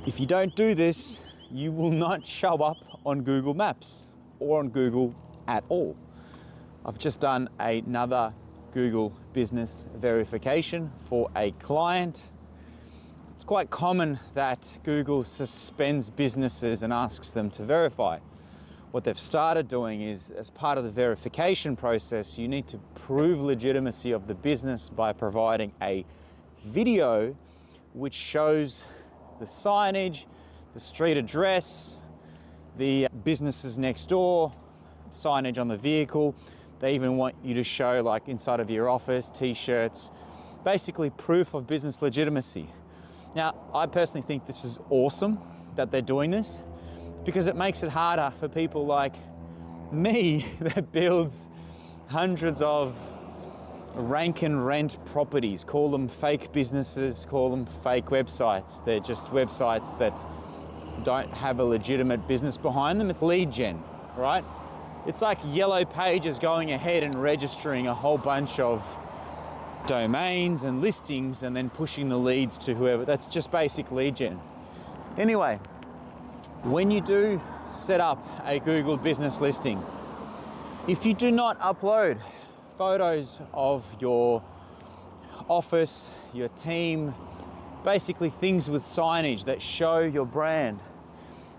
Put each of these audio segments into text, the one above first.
If you don't do this, you will not show up on Google Maps or on Google at all. I've just done another Google business verification for a client. It's quite common that Google suspends businesses and asks them to verify. What they've started doing is, as part of the verification process, you need to prove legitimacy of the business by providing a video which shows the signage, the street address, the businesses next door, signage on the vehicle. They even want you to show, like inside of your office, t-shirts, basically proof of business legitimacy. Now, I personally think this is awesome that they're doing this, because it makes it harder for people like me that builds hundreds of rank and rent properties. Call them fake businesses, call them fake websites. They're just websites that don't have a legitimate business behind them. It's lead gen, right? It's like Yellow Pages going ahead and registering a whole bunch of domains and listings and then pushing the leads to whoever. That's just basic lead gen. Anyway, when you do set up a Google business listing, if you do not upload photos of your office, your team, basically things with signage that show your brand,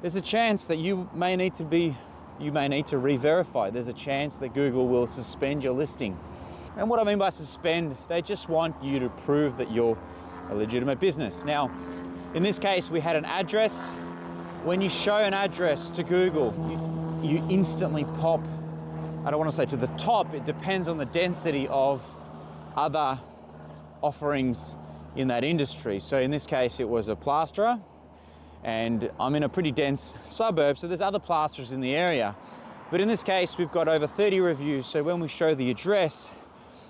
there's a chance that you may need to re-verify. There's a chance that Google will suspend your listing. And what I mean by suspend, they just want you to prove that you're a legitimate business. Now, in this case, we had an address. When you show an address to Google, you instantly pop, I don't want to say to the top, it depends on the density of other offerings in that industry. So in this case, it was a plasterer, and I'm in a pretty dense suburb, so there's other plasterers in the area. But in this case, we've got over 30 reviews, so when we show the address,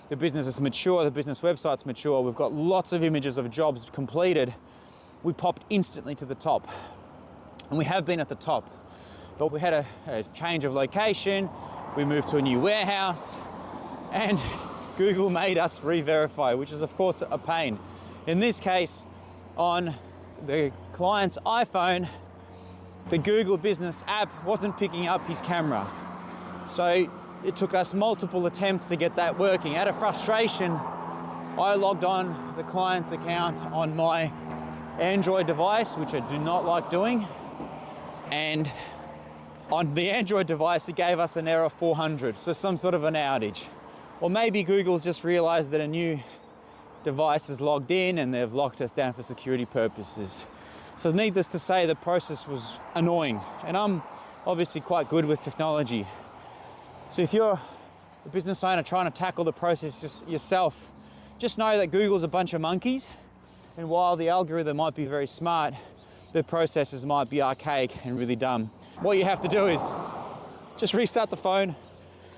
the business is mature, the business website's mature, we've got lots of images of jobs completed, we popped instantly to the top. And we have been at the top, but we had a change of location, we moved to a new warehouse, and Google made us re-verify, which is of course a pain. In this case, on the client's iPhone, the Google Business app wasn't picking up his camera. So it took us multiple attempts to get that working. Out of frustration, I logged on the client's account on my Android device, which I do not like doing. And on the Android device, it gave us an error 400, so some sort of an outage. Or maybe Google's just realized that a new device is logged in and they've locked us down for security purposes. So needless to say, the process was annoying. And I'm obviously quite good with technology. So if you're a business owner trying to tackle the process yourself, just know that Google's a bunch of monkeys. And while the algorithm might be very smart, the processes might be archaic and really dumb. What you have to do is just restart the phone,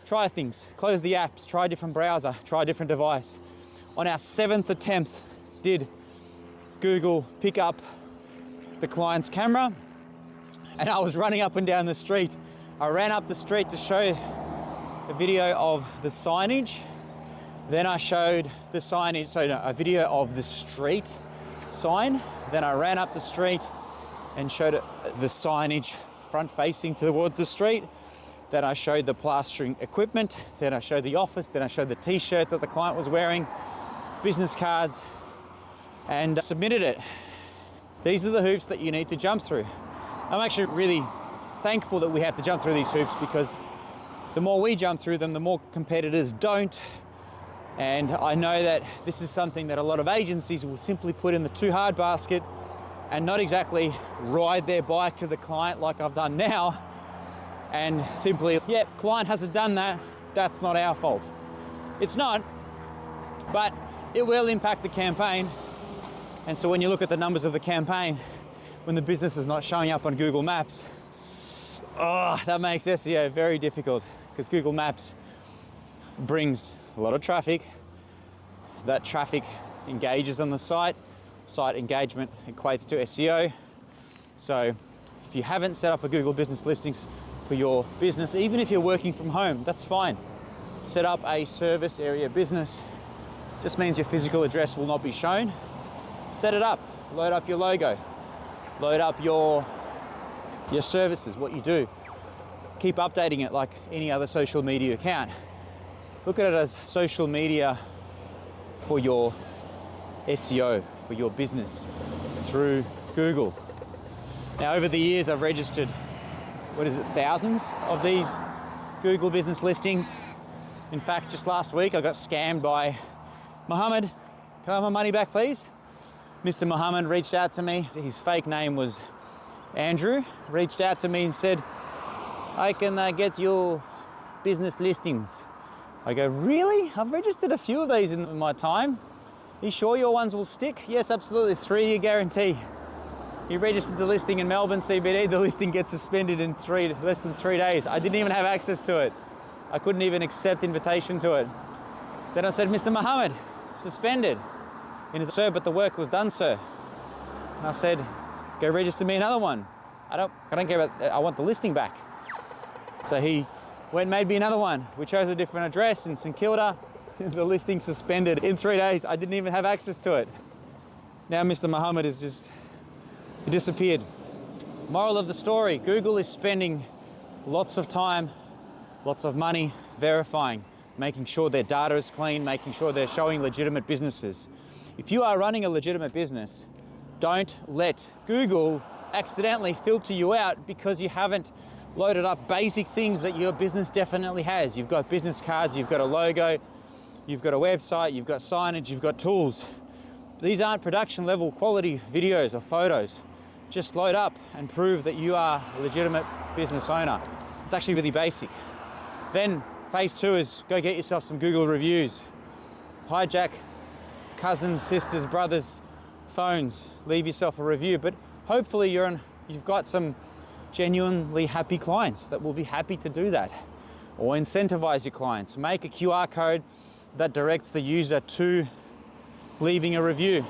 try things, close the apps, try a different browser, try a different device. On our 7th attempt, did Google pick up the client's camera, and I was running up and down the street. I ran up the street to show a video of the signage. Then I showed the signage, a video of the street sign. Then I ran up the street and showed the signage front facing towards the street. Then I showed the plastering equipment. Then I showed the office. Then I showed the t-shirt that the client was wearing, business cards, and submitted it. These are the hoops that you need to jump through. I'm actually really thankful that we have to jump through these hoops, because the more we jump through them, the more competitors don't. And I know that this is something that a lot of agencies will simply put in the too hard basket and not exactly ride their bike to the client like I've done now, and simply, yep, client hasn't done that, that's not our fault. It's not, but it will impact the campaign. And so when you look at the numbers of the campaign, when the business is not showing up on Google Maps, that makes SEO very difficult, because Google Maps brings a lot of traffic. That traffic engages on the site. Site engagement equates to SEO. So if you haven't set up a Google Business Listings for your business, even if you're working from home, that's fine. Set up a service area business. Just means your physical address will not be shown. Set it up, load up your logo. load up your services, what you do. Keep updating it like any other social media account. Look at it as social media for your SEO, for your business through Google. Now, over the years, I've registered, thousands of these Google business listings. In fact, just last week, I got scammed by Mohammed. Can I have my money back, please? Mr. Mohammed reached out to me. His fake name was Andrew. Reached out to me and said, I can get your business listings. I go, really? I've registered a few of these in my time. Are you sure your ones will stick? Yes, absolutely, 3-year guarantee. He registered the listing in Melbourne CBD. The listing gets suspended in less than 3 days. I didn't even have access to it. I couldn't even accept invitation to it. Then I said, Mr. Mohammed, suspended. And he said, sir, but the work was done, sir. And I said, go register me another one. I don't care about, I want the listing back. So he went and made me another one. We chose a different address in St Kilda. The listing suspended in 3 days. I didn't even have access to it. Now Mr. Mohammed is he disappeared. Moral of the story, Google is spending lots of time, lots of money verifying, making sure their data is clean, making sure they're showing legitimate businesses. If you are running a legitimate business, don't let Google accidentally filter you out because you haven't loaded up basic things that your business definitely has. You've got business cards, you've got a logo, you've got a website, you've got signage, you've got tools. These aren't production level quality videos or photos. Just load up and prove that you are a legitimate business owner. It's actually really basic. Then phase 2 is go get yourself some Google reviews. Hijack cousins, sisters, brothers' phones. Leave yourself a review, but hopefully you've got some genuinely happy clients that will be happy to do that. Or incentivize your clients. Make a QR code that directs the user to leaving a review.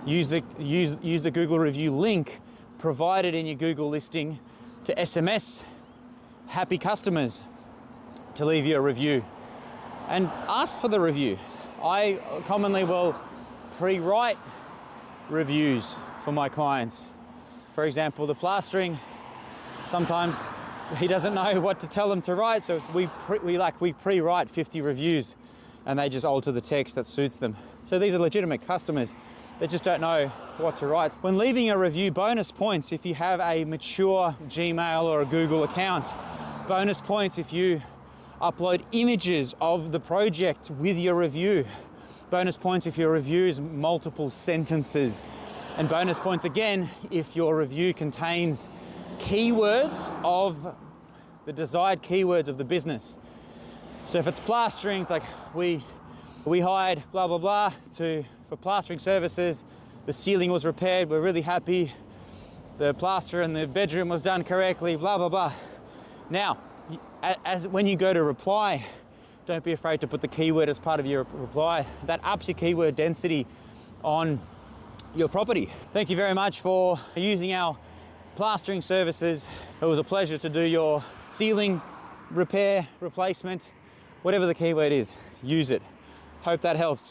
Use the Google review link provided in your Google listing to SMS happy customers to leave you a review. And ask for the review. I commonly will pre-write reviews for my clients. For example, the plastering, sometimes he doesn't know what to tell them to write, so we pre-write 50 reviews and they just alter the text that suits them. So these are legitimate customers. They just don't know what to write. When leaving a review, bonus points if you have a mature Gmail or a Google account. Bonus points if you upload images of the project with your review. Bonus points if your review is multiple sentences. And bonus points again if your review contains keywords of the desired keywords of the business. So if it's plastering, it's like we hired blah blah blah for plastering services. The ceiling was repaired. We're really happy. The plaster in the bedroom was done correctly. Blah blah blah. Now, when you go to reply, don't be afraid to put the keyword as part of your reply. That ups your keyword density on your property. Thank you very much for using our plastering services. It was a pleasure to do your ceiling repair, replacement, whatever the keyword is, use it. Hope that helps.